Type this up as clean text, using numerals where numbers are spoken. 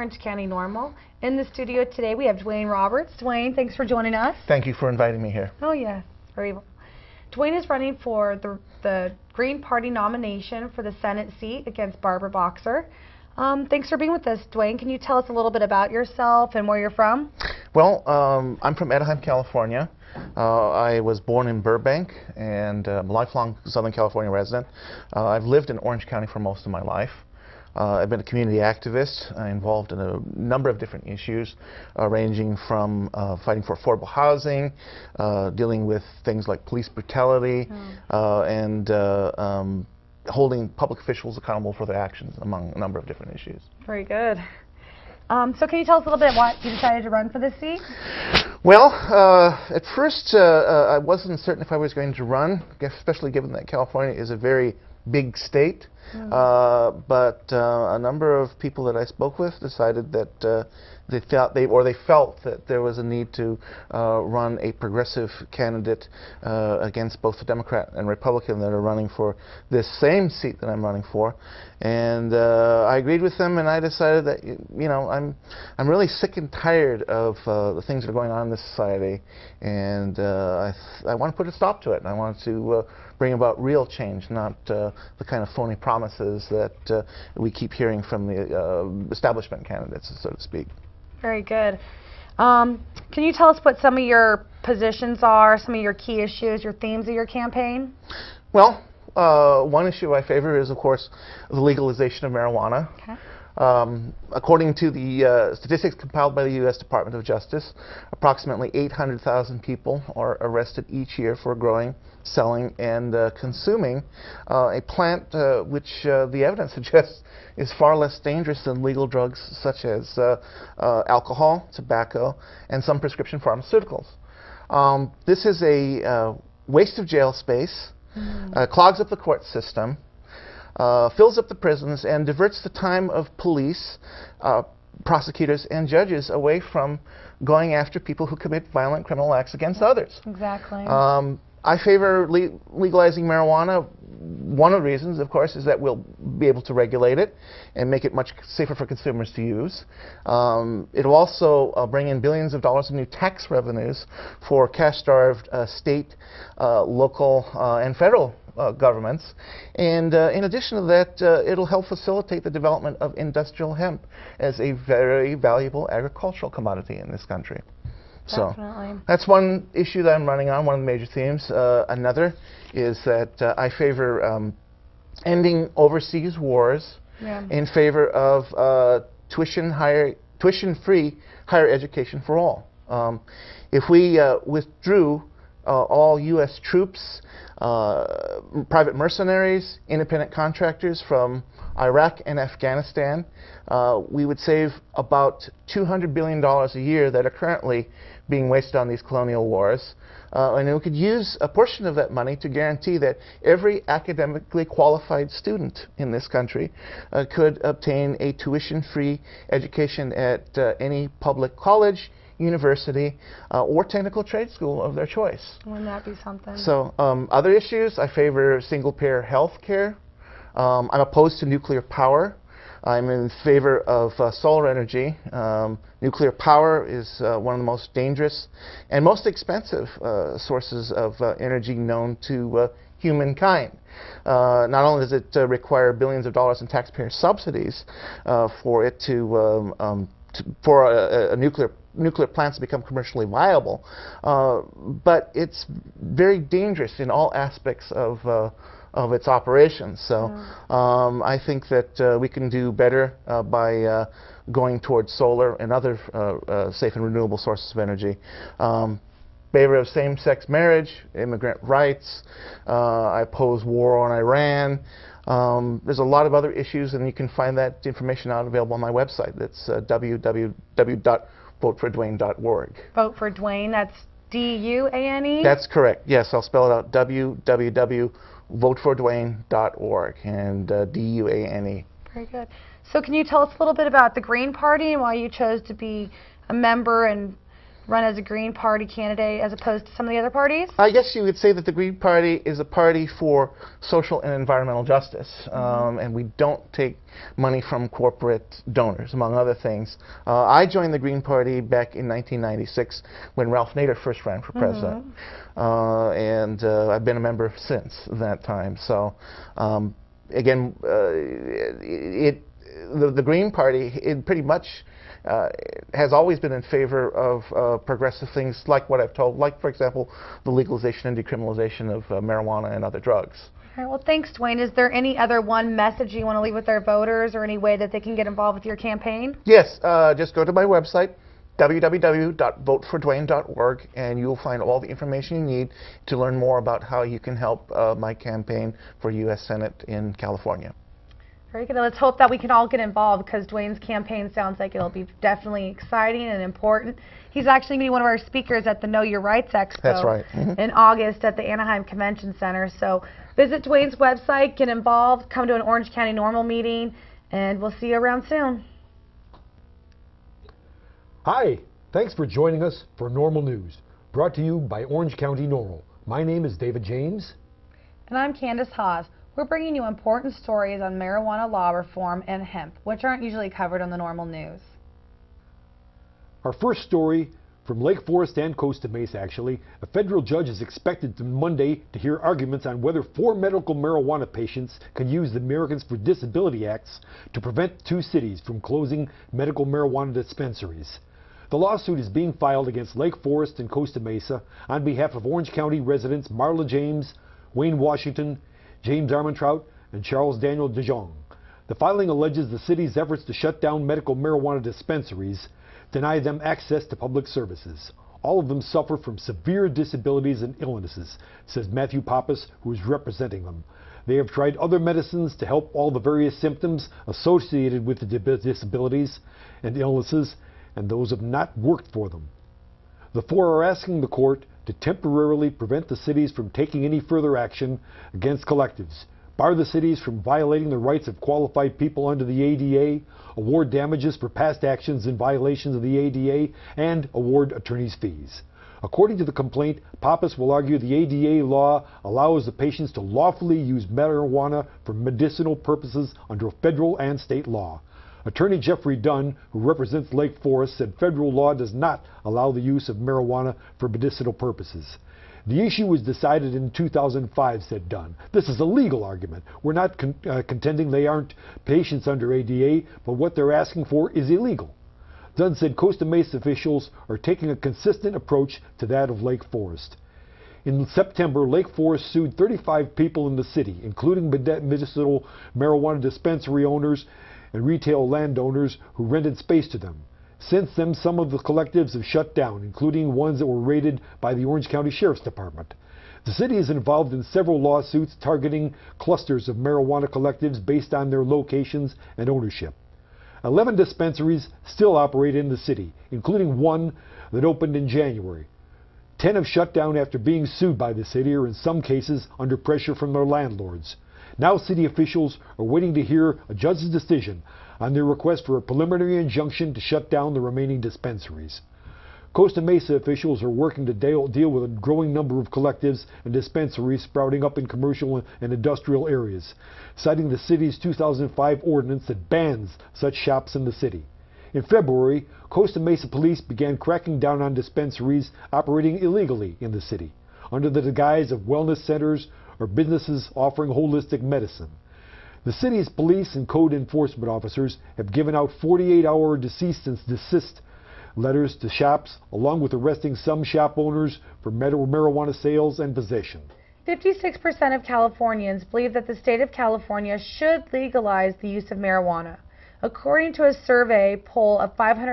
Orange County NORML. In the studio today we have Dwayne Roberts. Dwayne, thanks for joining us. Thank you for inviting me here. Oh yeah, very well. Dwayne is running for the Green Party nomination for the Senate seat against Barbara Boxer. Thanks for being with us, Dwayne. Can you tell us a little bit about yourself and where you're from? Well, I'm from Anaheim, California. I was born in Burbank and I'm a lifelong Southern California resident. I've lived in Orange County for most of my life. I've been a community activist involved in a number of different issues, ranging from fighting for affordable housing, dealing with things like police brutality, and holding public officials accountable for their actions, among a number of different issues. Very good. So can you tell us a little bit why you decided to run for this seat? Well, at first I wasn't certain if I was going to run, especially given that California is a very big state. But a number of people that I spoke with decided that they felt that there was a need to run a progressive candidate against both the Democrat and Republican that are running for this same seat that I'm running for, and I agreed with them, and I decided that, you know, I'm really sick and tired of the things that are going on in this society, and I want to put a stop to it, and I want to bring about real change, not the kind of phony promises that we keep hearing from the establishment candidates, so to speak. Very good. Can you tell us what some of your positions are, some of your key issues, your themes of your campaign? Well, one issue I favor is, of course, the legalization of marijuana. Okay. According to the statistics compiled by the U.S. Department of Justice, approximately 800,000 people are arrested each year for growing, selling, and consuming a plant which the evidence suggests is far less dangerous than legal drugs such as alcohol, tobacco, and some prescription pharmaceuticals. This is a waste of jail space, clogs up the court system, fills up the prisons, and diverts the time of police, prosecutors, and judges away from going after people who commit violent criminal acts against others. Exactly. I favor legalizing marijuana. One of the reasons, of course, is that we'll be able to regulate it and make it much safer for consumers to use. It'll also bring in billions of dollars in new tax revenues for cash-starved state, local, and federal governments. And in addition to that, it'll help facilitate the development of industrial hemp as a very valuable agricultural commodity in this country. So that's one issue that I'm running on, one of the major themes. Another is that I favor ending overseas wars in favor of tuition-free higher education for all. If we withdrew all U.S. troops, private mercenaries, independent contractors from Iraq and Afghanistan, we would save about $200 billion a year that are currently being wasted on these colonial wars. And we could use a portion of that money to guarantee that every academically qualified student in this country could obtain a tuition-free education at any public college, university, or technical trade school of their choice. Wouldn't that be something? So other issues, I favor single-payer health care. I'm opposed to nuclear power. I'm in favor of solar energy. Nuclear power is one of the most dangerous and most expensive sources of energy known to humankind. Not only does it require billions of dollars in taxpayer subsidies for it for a nuclear plants to become commercially viable, but it's very dangerous in all aspects of its operations. So I think that we can do better by going towards solar and other safe and renewable sources of energy. Favor of same-sex marriage, immigrant rights. I oppose war on Iran. There's a lot of other issues, and you can find that information out available on my website. That's www.votefordwayne.org. Vote for Dwayne, that's D-U-A-N-E? That's correct. Yes, I'll spell it out. www.votefordwayne.org and D-U-A-N-E. Very good. So can you tell us a little bit about the Green Party and why you chose to be a member and run as a Green Party candidate as opposed to some of the other parties? I guess you would say that the Green Party is a party for social and environmental justice, and we don't take money from corporate donors, among other things. I joined the Green Party back in 1996 when Ralph Nader first ran for president, and I've been a member since that time. So, again, the Green Party, it pretty much has always been in favor of progressive things like what I've told, like, for example, the legalization and decriminalization of marijuana and other drugs. All right, well, thanks, Dwayne. Is there any other one message you want to leave with our voters or any way that they can get involved with your campaign? Yes, just go to my website, www.votefordwayne.org, and you'll find all the information you need to learn more about how you can help my campaign for U.S. Senate in California. Very good. Let's hope that we can all get involved because Dwayne's campaign sounds like it'll be definitely exciting and important. He's actually going to be one of our speakers at the Know Your Rights Expo. That's right. In August at the Anaheim Convention Center. So visit Dwayne's website, get involved, come to an Orange County NORML meeting, and we'll see you around soon. Hi, thanks for joining us for NORML News, brought to you by Orange County NORML. My name is David James. And I'm Candace Haas. We're bringing you important stories on marijuana law reform and hemp, which aren't usually covered on the NORML News. Our first story from Lake Forest and Costa Mesa, actually. A federal judge is expected on Monday to hear arguments on whether 4 medical marijuana patients can use the Americans with Disability Acts to prevent 2 cities from closing medical marijuana dispensaries. The lawsuit is being filed against Lake Forest and Costa Mesa on behalf of Orange County residents Marla James, Wayne Washington, James Armentrout, and Charles Daniel DeJong. The filing alleges the city's efforts to shut down medical marijuana dispensaries deny them access to public services. All of them suffer from severe disabilities and illnesses, says Matthew Pappas, who is representing them. They have tried other medicines to help all the various symptoms associated with the disabilities and illnesses, and those have not worked for them. The 4 are asking the court to temporarily prevent the cities from taking any further action against collectives, bar the cities from violating the rights of qualified people under the ADA, award damages for past actions in violations of the ADA, and award attorneys' fees. According to the complaint, Pappas will argue the ADA law allows the patients to lawfully use marijuana for medicinal purposes under federal and state law. Attorney Jeffrey Dunn, who represents Lake Forest, said federal law does not allow the use of marijuana for medicinal purposes. The issue was decided in 2005, said Dunn. This is a legal argument. We're not contending they aren't patients under ADA, but what they're asking for is illegal. Dunn said Costa Mesa officials are taking a consistent approach to that of Lake Forest. In September, Lake Forest sued 35 people in the city, including medicinal marijuana dispensary owners and retail landowners who rented space to them. Since then, some of the collectives have shut down, including ones that were raided by the Orange County Sheriff's Department. The city is involved in several lawsuits targeting clusters of marijuana collectives based on their locations and ownership. 11 dispensaries still operate in the city, including one that opened in January. 10 have shut down after being sued by the city, or in some cases under pressure from their landlords. Now city officials are waiting to hear a judge's decision on their request for a preliminary injunction to shut down the remaining dispensaries. Costa Mesa officials are working to deal with a growing number of collectives and dispensaries sprouting up in commercial and industrial areas, citing the city's 2005 ordinance that bans such shops in the city. In February, Costa Mesa police began cracking down on dispensaries operating illegally in the city, under the guise of wellness centers or businesses offering holistic medicine. The city's police and code enforcement officers have given out 48-hour cease and desist letters to shops, along with arresting some shop owners for marijuana sales and possession. 56% of Californians believe that the state of California should legalize the use of marijuana. According to a survey poll of 500